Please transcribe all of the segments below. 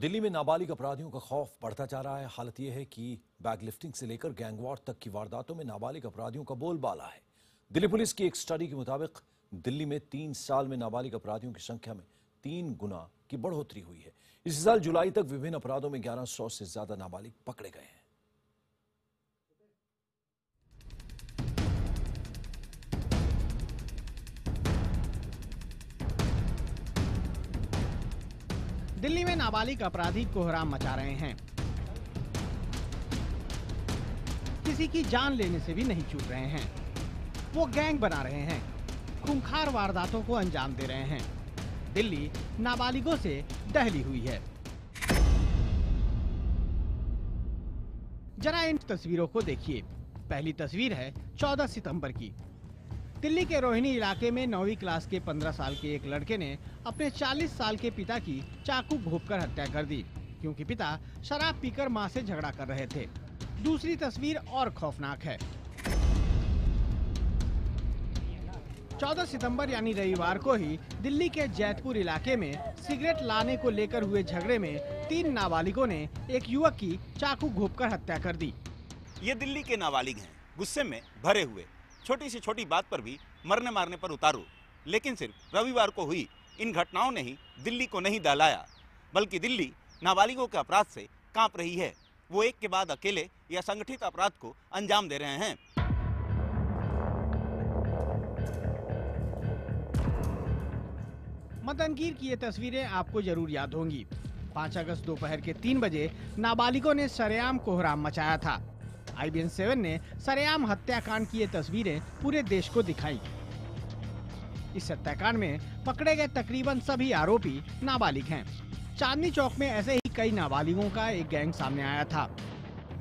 दिल्ली में नाबालिग अपराधियों का खौफ बढ़ता जा रहा है। हालत यह है कि बैग लिफ्टिंग से लेकर गैंगवॉर तक की वारदातों में नाबालिग अपराधियों का बोलबाला है। दिल्ली पुलिस की एक स्टडी के मुताबिक दिल्ली में 3 साल में नाबालिग अपराधियों की संख्या में 3 गुना की बढ़ोतरी हुई है। इस साल जुलाई तक विभिन्न अपराधों में 1100 से ज्यादा नाबालिग पकड़े गए हैं। दिल्ली में नाबालिग अपराधी कोहराम मचा रहे हैं। किसी की जान लेने से भी नहीं चूक रहे हैं। वो गैंग बना रहे हैं, खूंखार वारदातों को अंजाम दे रहे हैं। दिल्ली नाबालिगों से दहली हुई है। जरा इन तस्वीरों को देखिए। पहली तस्वीर है 14 सितंबर की। दिल्ली के रोहिणी इलाके में 9वीं क्लास के 15 साल के एक लड़के ने अपने 40 साल के पिता की चाकू घोंपकर हत्या कर दी, क्योंकि पिता शराब पीकर मां से झगड़ा कर रहे थे। दूसरी तस्वीर और खौफनाक है। 14 सितंबर यानी रविवार को ही दिल्ली के जैतपुर इलाके में सिगरेट लाने को लेकर हुए झगड़े में 3 नाबालिगों ने एक युवक की चाकू घोंपकर हत्या कर दी। ये दिल्ली के नाबालिग हैं, गुस्से में भरे हुए, छोटी से छोटी बात पर भी मरने मारने पर उतारू। लेकिन सिर्फ रविवार को हुई इन घटनाओं ने ही दिल्ली को नहीं दहलाया, बल्कि दिल्ली नाबालिगों के अपराध से कांप रही है। वो एक के बाद अकेले या संगठित अपराध को अंजाम दे रहे हैं। मदनगीर की ये तस्वीरें आपको जरूर याद होंगी। 5 अगस्त दोपहर के 3 बजे नाबालिगों ने सरेआम कोहराम मचाया था। IBN 7 ने सरेआम हत्याकांड की ये तस्वीरें पूरे देश को दिखाई। इस हत्याकांड में पकड़े गए तकरीबन सभी आरोपी नाबालिग हैं। चांदनी चौक में ऐसे ही कई नाबालिगों का एक गैंग सामने आया था।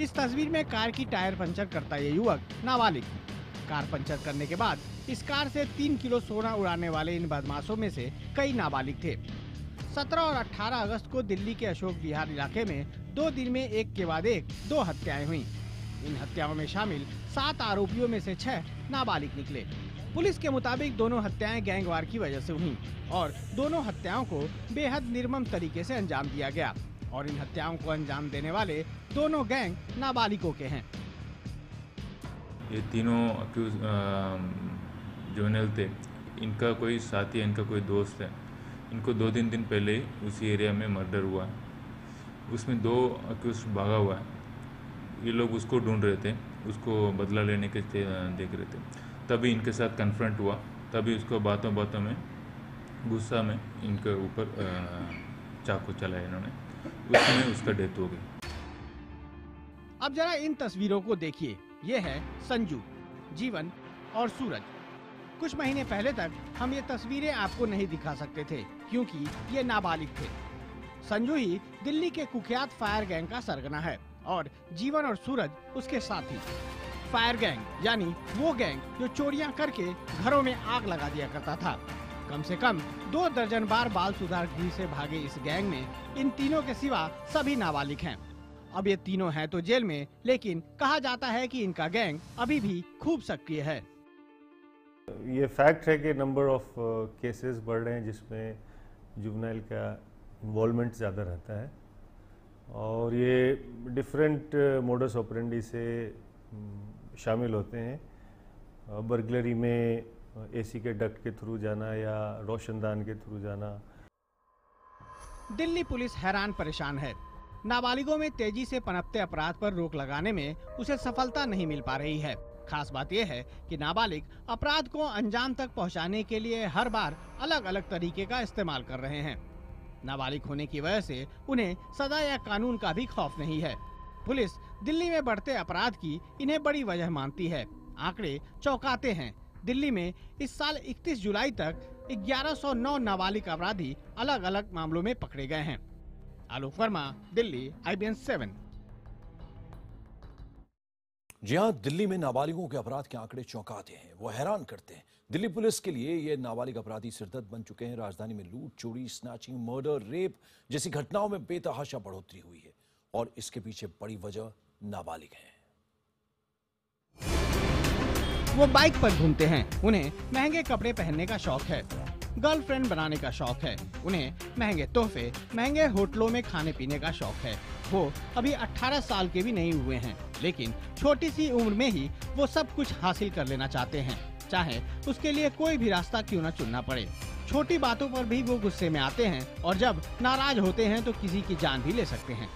इस तस्वीर में कार की टायर पंचर करता ये युवक नाबालिग। कार पंचर करने के बाद इस कार से 3 किलो सोना उड़ाने वाले इन बदमाशों में से कई नाबालिग थे। 17 और 18 अगस्त को दिल्ली के अशोक विहार इलाके में 2 दिन में एक के बाद एक 2 हत्याएं हुई। इन हत्याओं में शामिल 7 आरोपियों में से 6 नाबालिग निकले। पुलिस के मुताबिक दोनों हत्याएं गैंगवार की वजह से हुई और दोनों हत्याओं को बेहद निर्मम तरीके से अंजाम दिया गया और इन हत्याओं को अंजाम देने वाले दोनों गैंग नाबालिगों के हैं। ये तीनों अक्यूज जुवेनाइल थे। इनका कोई साथी, इनका कोई दोस्त है। इनको 2-3 दिन पहले ही उसी एरिया में मर्डर हुआ। उसमें 2 अक्यूज भागा हुआ है। ये लोग उसको ढूंढ रहे थे, उसको बदला लेने के देख रहे थे। तभी इनके साथ कन्फ्रंट हुआ। तभी उसको बातों बातों में गुस्सा में इनके ऊपर चाकू चलाया इन्होंने। उसमें उसका डेथ हो गई। अब जरा इन तस्वीरों को देखिए। ये है संजू, जीवन और सूरज। कुछ महीने पहले तक हम ये तस्वीरें आपको नहीं दिखा सकते थे, क्योंकि ये नाबालिग थे। संजू ही दिल्ली के कुख्यात फायर गैंग का सरगना है और जीवन और सूरज उसके साथी। फायर गैंग यानी वो गैंग जो चोरियां करके घरों में आग लगा दिया करता था। कम से कम 2 दर्जन बार बाल सुधार गृह से भागे इस गैंग में इन तीनों के सिवा सभी नाबालिग हैं। अब ये तीनों हैं तो जेल में, लेकिन कहा जाता है कि इनका गैंग अभी भी खूब सक्रिय है। ये फैक्ट है कि नंबर ऑफ केसेस बढ़ रहे हैं जिसमें जुवेनाइल का इन्वॉल्वमेंट ज़्यादा रहता है और ये डिफरेंट मोडस ऑपरेंडी से शामिल होते हैं। बर्गलरी में AC के डक्ट के थ्रू जाना या रोशनदान के थ्रू जाना। दिल्ली पुलिस हैरान परेशान है। नाबालिगों में तेजी से पनपते अपराध पर रोक लगाने में उसे सफलता नहीं मिल पा रही है। खास बात यह है कि नाबालिग अपराध को अंजाम तक पहुंचाने के लिए हर बार अलग अलग तरीके का इस्तेमाल कर रहे हैं। नाबालिग होने की वजह से उन्हें सजा या कानून का भी खौफ नहीं है। पुलिस दिल्ली में बढ़ते अपराध की इन्हें बड़ी वजह मानती है। आंकड़े चौंकाते हैं। दिल्ली में इस साल 31 जुलाई तक 1109 नाबालिग अपराधी अलग अलग मामलों में पकड़े गए हैं। आलोक वर्मा, दिल्ली, IBN 7। जी हाँ, दिल्ली में नाबालिगों के अपराध के आंकड़े चौंकाते हैं, वो हैरान करते हैं। दिल्ली पुलिस के लिए ये नाबालिग अपराधी सिरदर्द बन चुके हैं। राजधानी में लूट, चोरी, स्नैचिंग, मर्डर, रेप जैसी घटनाओं में बेतहाशा बढ़ोतरी हुई है और इसके पीछे बड़ी वजह नाबालिग है। वो बाइक पर घूमते हैं, उन्हें महंगे कपड़े पहनने का शौक है, गर्लफ्रेंड बनाने का शौक है, उन्हें महंगे तोहफे, महंगे होटलों में खाने पीने का शौक है। वो अभी 18 साल के भी नहीं हुए हैं, लेकिन छोटी सी उम्र में ही वो सब कुछ हासिल कर लेना चाहते हैं, चाहे उसके लिए कोई भी रास्ता क्यों न चुनना पड़े। छोटी बातों पर भी वो गुस्से में आते हैं और जब नाराज होते हैं तो किसी की जान भी ले सकते हैं।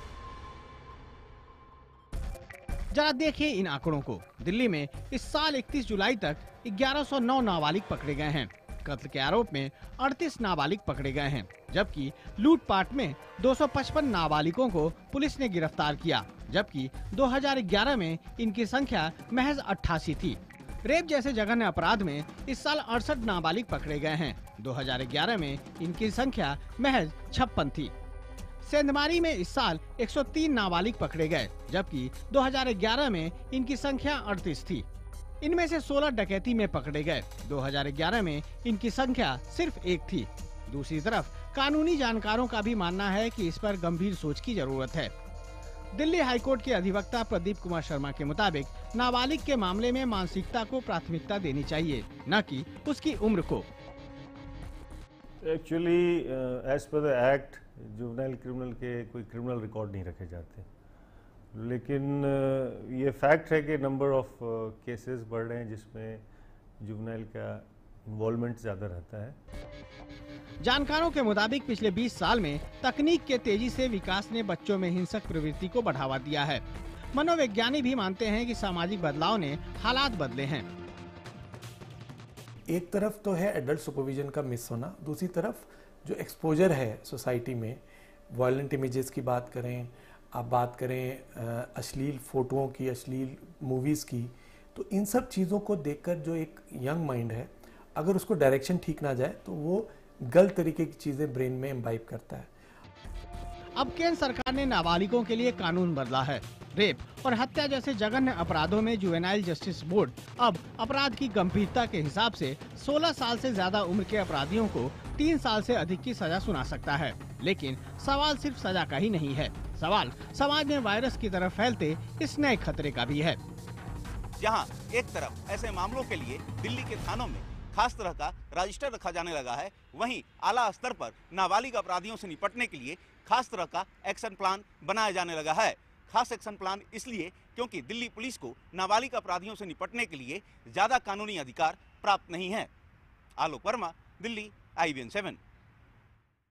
जरा देखिए इन आंकड़ों को। दिल्ली में इस साल 31 जुलाई तक 1109 नाबालिग पकड़े गए हैं। कत्ल के आरोप में 38 नाबालिग पकड़े गए हैं, जबकि लूटपाट में 255 नाबालिगों को पुलिस ने गिरफ्तार किया, जबकि 2011 में इनकी संख्या महज 88 थी। रेप जैसे जघन्य अपराध में इस साल 68 नाबालिग पकड़े गए हैं। 2011 में इनकी संख्या महज 56 थी। सेंधमारी में इस साल 103 नाबालिग पकड़े गए, जबकि 2011 में इनकी संख्या 38 थी। इनमें से 16 डकैती में पकड़े गए। 2011 में इनकी संख्या सिर्फ 1 थी। दूसरी तरफ कानूनी जानकारों का भी मानना है कि इस पर गंभीर सोच की जरूरत है। दिल्ली हाईकोर्ट के अधिवक्ता प्रदीप कुमार शर्मा के मुताबिक नाबालिग के मामले में मानसिकता को प्राथमिकता देनी चाहिए, न कि उसकी उम्र को। Actually as per the act juvenile criminal के कोई क्रिमिनल रिकॉर्ड नहीं रखे जाते, लेकिन ये फैक्ट है कि नंबर ऑफ केसेस बढ़ रहे हैं जिसमें जुवेनाइल का इन्वॉल्वमेंट ज़्यादा रहता है। जानकारों के मुताबिक पिछले 20 साल में तकनीक के तेजी से विकास ने बच्चों में हिंसक प्रवृत्ति को बढ़ावा दिया है। मनोवैज्ञानिक भी मानते हैं कि सामाजिक बदलाव ने हालात बदले हैं। एक तरफ तो है एडल्ट सुपरविजन का मिस होना, दूसरी तरफ जो एक्सपोजर है सोसाइटी में, वायलेंट इमेजेस की बात करें, आप बात करें अश्लील फोटोओं की, अश्लील मूवीज़ की, तो इन सब चीज़ों को देखकर जो एक यंग माइंड है, अगर उसको डायरेक्शन ठीक ना जाए तो वो गलत तरीके की चीज़ें ब्रेन में इम्बाइब करता है। अब केंद्र सरकार ने नाबालिगों के लिए कानून बदला है। रेप और हत्या जैसे जघन्य अपराधों में जुवेनाइल जस्टिस बोर्ड अब अपराध की गंभीरता के हिसाब से 16 साल से ज्यादा उम्र के अपराधियों को 3 साल से अधिक की सजा सुना सकता है। लेकिन सवाल सिर्फ सजा का ही नहीं है, सवाल समाज में वायरस की तरह फैलते इस नए खतरे का भी है। जहां एक तरफ ऐसे मामलों के लिए दिल्ली के थानों में खास तरह का रजिस्टर रखा जाने लगा है, वहीं आला स्तर पर नाबालिग अपराधियों से निपटने के लिए खास तरह का एक्शन प्लान बनाया जाने लगा है। खास एक्शन प्लान इसलिए क्योंकि दिल्ली पुलिस को नाबालिग अपराधियों से निपटने के लिए ज्यादा कानूनी अधिकार प्राप्त नहीं है। आलोक वर्मा, दिल्ली, IBN 7।